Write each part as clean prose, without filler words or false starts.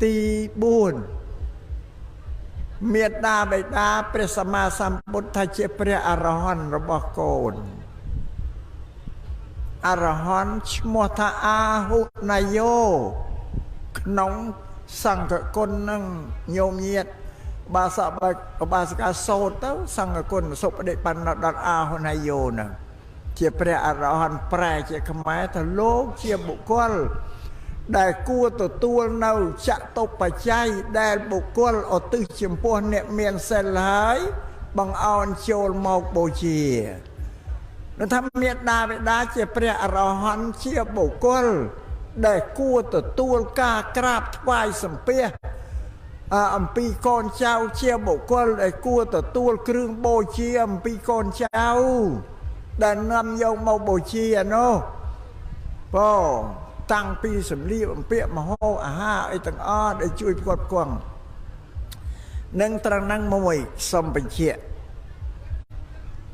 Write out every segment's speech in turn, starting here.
ទី4មេត្តាបិតាព្រះសម្មាសម្ពុទ្ធថាជាព្រះអរហន្តរបស់កូនអរហន្តឈ្មោះថាអាហុណយោក្នុងសង្ឃគុណនឹងញោមញាតិបាសកាសូត្រទៅសង្ឃគុណសុបដិបណ្ណដល់អាហុណយោនឹងជាព្រះអរហន្តប្រែជាខ្មែរថាលោកជាបុគ្គលដែលគួរទទួលនៅចតុបច្ច័យដែលបុគ្គលឧទ្ទិសចំពោះអ្នកមានសិលហើយបង្អោនចូលមកបូជានឹងថាមេត្តាបិតាជាព្រះអរហន្តជាបុគ្គលដែលគួរទទួលការក្រាបថ្វាយសម្ពះអំពីកូនចៅជាបុគ្គលដែលគួរទទួលគ្រឿងបូជាអំពីកូនចៅដែលនាំយកមកបូជានោះបងតាំងពីសម្លៀកបំពាក់មហោអាហារអីទាំងអស់ដែលជួយផ្គត់ផ្គង់នឹងត្រង់ហ្នឹងមួយសំបញ្ជាក់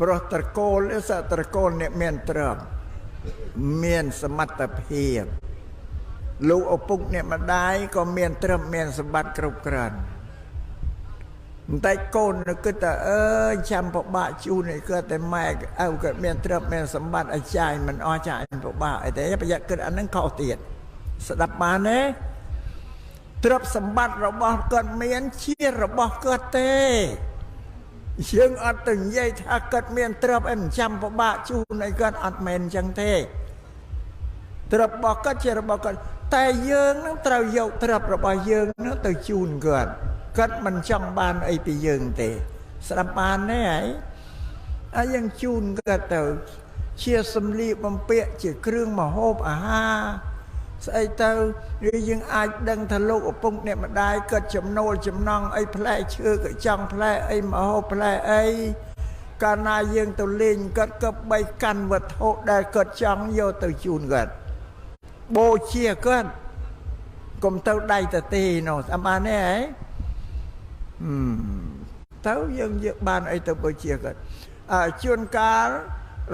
ព្រោះត្រកូលសត្រកូលអ្នកមានទ្រព្យមានសមត្ថភាពលោកឪពុកអ្នកម្ដាយក៏មានទ្រព្យមានសម្បត្តិគ្រប់គ្រាន់តែកូននៅគិតថាចាំពិបាកជូនឲ្យគាត់តែម៉ែឪគាត់មានទ្រព្យមានសម្បត្តិឲ្យចាយមិនអស់ចាយពិបាកអីទេប្រយ័ត្នគិតអានឹងខុសទៀតស្ដាប់បានទេទ្រព្យសម្បត្តិរបស់គាត់មានជារបស់គាត់ទេយើងអត់ទៅនិយាយថាគាត់មានទ្រព្យអីមិនចាំពិបាកជូនឲ្យគាត់អត់មែនអញ្ចឹងទេទ្រព្យរបស់គាត់ជារបស់គាត់តែយើងនឹងត្រូវយកទ្រព្យរបស់យើងនឹងទៅជូនគាត់មិនចង់បានអីពីយើងទេស្ដាប់បានទេហើយយើងជូនគាត់ទៅជាសម្លៀកបំពាក់ជាគ្រឿងម្ហូបអាហារស្អីទៅឬយើងអាចដឹងថាលោកឪពុកអ្នកម្ដាយគាត់ចំណូលចំណង់អីផ្លែឈើក៏ចង់ផ្លែអីម្ហូបផ្លែអីកាលណាយើងទៅលេងគាត់ក៏បីកាន់វត្ថុដែលគាត់ចង់យកទៅជូនគាត់បូជាគាត់កុំទៅដៃទៅទេនោះស្អាបានទេហ៎ទៅយើងយកបានអីទៅបូជាគាត់ជួនកាល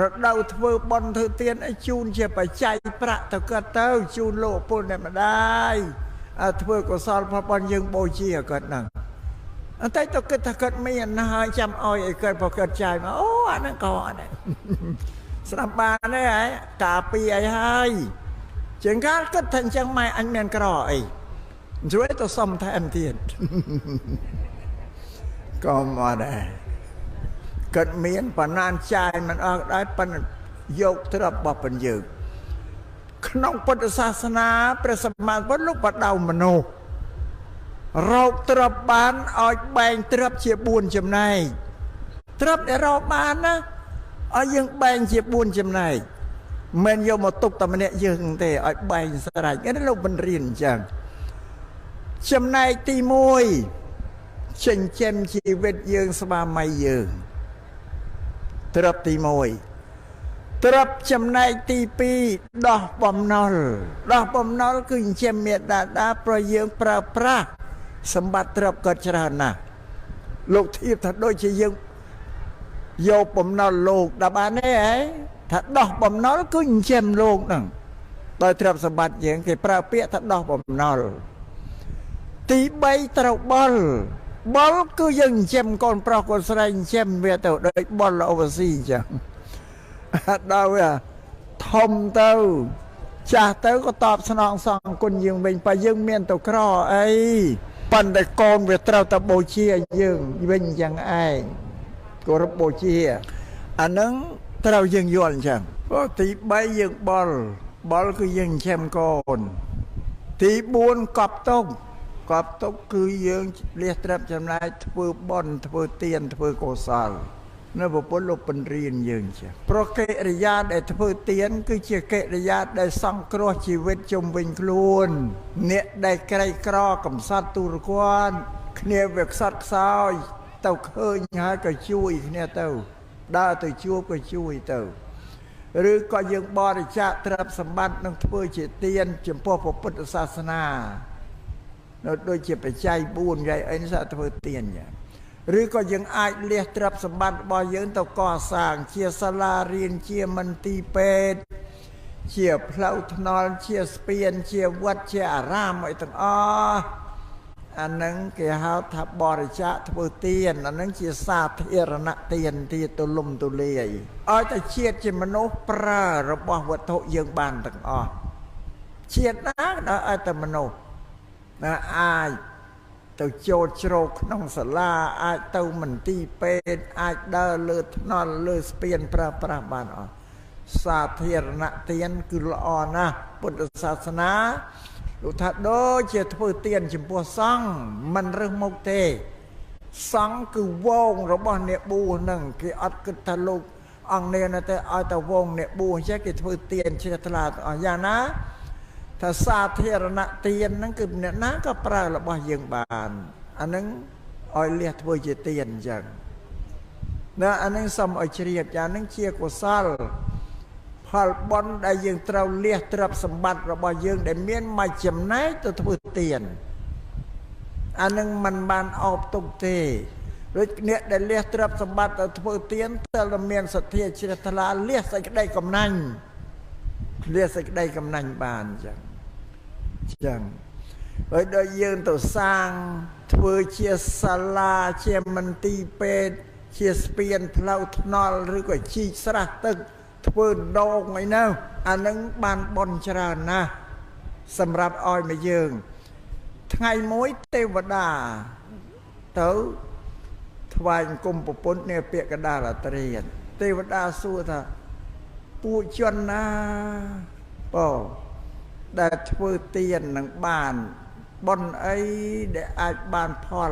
រដូវធ្វើបុណ្យធ្វើទានឲ្យជូនជាបច្ច័យប្រាក់ទៅគាត់ទៅជូនលោកឪពុកអ្នកម្ដាយធ្វើកុសលផលបុណ្យយើងបូជាគាត់ហ្នឹងតែទៅគិតថាគាត់មានណាស់ហើយចាំអោយឲ្យគាត់បើគាត់ចាយមកអូអាហ្នឹងក៏អត់ដែរស្ដាប់បានទេហ៎ការពីអីហើយជាងកាលគិតថាអញ្ចឹងម៉ែអញមានក្រអីជួយទៅសុំថែមទៀតក៏មកដែរគាត់មានបណ្ណានចាយមិនអស់ដែរប៉ុន្តែយកទ្រព្យរបស់បញ្យើងក្នុងពុទ្ធសាសនាព្រះសម្មាសម្ពុទ្ធលោកបដៅមនុស្សរកទ្រព្យបានឲ្យបែងទ្រព្យជា4ចំណែកទ្រព្យដែលរកបានណាឲ្យយើងបែងជា4ចំណែកមិនយកមកទុកតែម្នាក់យើងទេឲ្យបែងស្រេចនេះលោកបញ្រៀនអញ្ចឹងចំណែកទី1ចិញ្ចឹមជីវិតយើងស្វាមីយើងទ្រព្យទី1ទ្រព្យចំណែកទី2ដោះបំណុលគឺចិញ្ចឹមមេត្តាប្រយើងប្រើប្រាស់សម្បត្តិទ្រព្យគាត់ច្រើនណាស់លោកធៀបថាដូចជាយើងយកបំណុលលោកដល់បានទេហ៎ថាដោះបំណុលគឺចិញ្ចឹមលោកហ្នឹងដោយទ្រព្យសម្បត្តិយើងគេប្រើពាក្យថាដោះបំណុលទី3ត្រូវបុលគឺយើងចិញ្ចឹមកូនប្រុសកូនស្រីចិញ្ចឹមវាទៅដូចបុលអូវស៊ីអញ្ចឹងដល់ធំទៅចាស់ទៅក៏តបស្នងសងគុណយើងវិញបើយើងមានទៅក្រអីប៉ុន្តែកូនវាត្រូវតែបូជាយើងវិញអញ្ចឹងឯងគោរពបូជាអានឹងត្រូវយើងយល់អញ្ចឹងទី3យើងបុលគឺយើងចិញ្ចឹមកូនទី4កប់ទុកគឺយើងលះទ្រព្យចំណាយធ្វើបុណ្យធ្វើទានធ្វើកុសលនៅពុទ្ធលោកបញ្រៀនយើងចា៎ប្រកិរិយាដែលធ្វើទានគឺជាកិរិយាដែលសង្គ្រោះជីវិតជុំវិញខ្លួនអ្នកដែលក្រីក្រកំសត់ទូរគាត់គ្នាវាខ្សត់ខ្សោយទៅឃើញហើយក៏ជួយគ្នាទៅដើរទៅជួបក៏ជួយទៅឬក៏យើងបរិច្ចាគទ្រព្យសម្បត្តិនឹងធ្វើជាទានចំពោះពុទ្ធសាសនានៅដូចជាបច្ច័យ4យ៉ាងអីនេះធ្វើទានយ៉ាងឬក៏យើងអាចលះទ្រព្យសម្បត្តិរបស់យើងទៅកសាងជាសាលារៀនជាមន្ទីរពេទ្យជាផ្លូវថ្នល់ជាស្ពានជាវត្តជាអារាមអីទាំងអស់ អានឹងគេហៅថាបរិច្ចាគធ្វើទានអានឹងជាសាធារណទានទីទូលំទូលាយឲ្យតែជាតិជាមនុស្សប្រើរបស់វត្ថុយើងបានទាំងអស់ជាតិណាដល់ឲ្យតែមនុស្សណាអាចទៅចូលជ្រោកក្នុងសាលាអាចទៅមន្ទីរពេទ្យអាចដើរលើថ្នល់លើស្ពានប្រើប្រាស់បានអស់សាធារណទានគឺល្អណាស់ពុទ្ធសាសនាលោកថាដូចជាធ្វើទានចំពោះសង្ឃមិនរើសមុខទេសង្ឃគឺវងរបស់អ្នកបួសហ្នឹងគេអត់គិតថាលោកអង្គនេះណាទេឲ្យតែវងអ្នកបួសអញ្ចឹងគេធ្វើទានជ្រះថ្លាអស់យ៉ាងណាថាសាធារណទានហ្នឹងគឺអ្នកណាក៏ប្រើរបស់យើងបានអាហ្នឹងឲ្យលះធ្វើជាទានអញ្ចឹងណាអាហ្នឹងសូមឲ្យជ្រាបយ៉ាងហ្នឹងជាកុសលផលបុណ្យដែលយើងត្រូវលះទ្រព្យសម្បត្តិរបស់យើងដែលមានមួយចំណែកទៅធ្វើទានអានឹងមិនបានអោបទុកទេដូចអ្នកដែលលះទ្រព្យសម្បត្តិទៅធ្វើទានតែមានសទ្ធាជ្រះថ្លាលះសេចក្តីកំណាញ់លះសេចក្តីកំណាញ់បានអញ្ចឹងហើយដល់យើងទៅសាងធ្វើជាសាលាជាមន្ទីរពេទ្យជាស្ពានផ្លូវថ្នល់ឬក៏ជីកស្រះទឹកធ្វើដងអីនោះអានឹងបានបន់ច្រើនណាស់សម្រាប់ឲ្យមកយើងថ្ងៃមួយទេវតាទៅថ្វាយអង្គមប្រពន្ធនេះពាក្យកដាលអត្រាទេវតាសួរថាពួកជនណាដែលធ្វើទាននឹងបានបុណ្យអីដែលអាចបានផល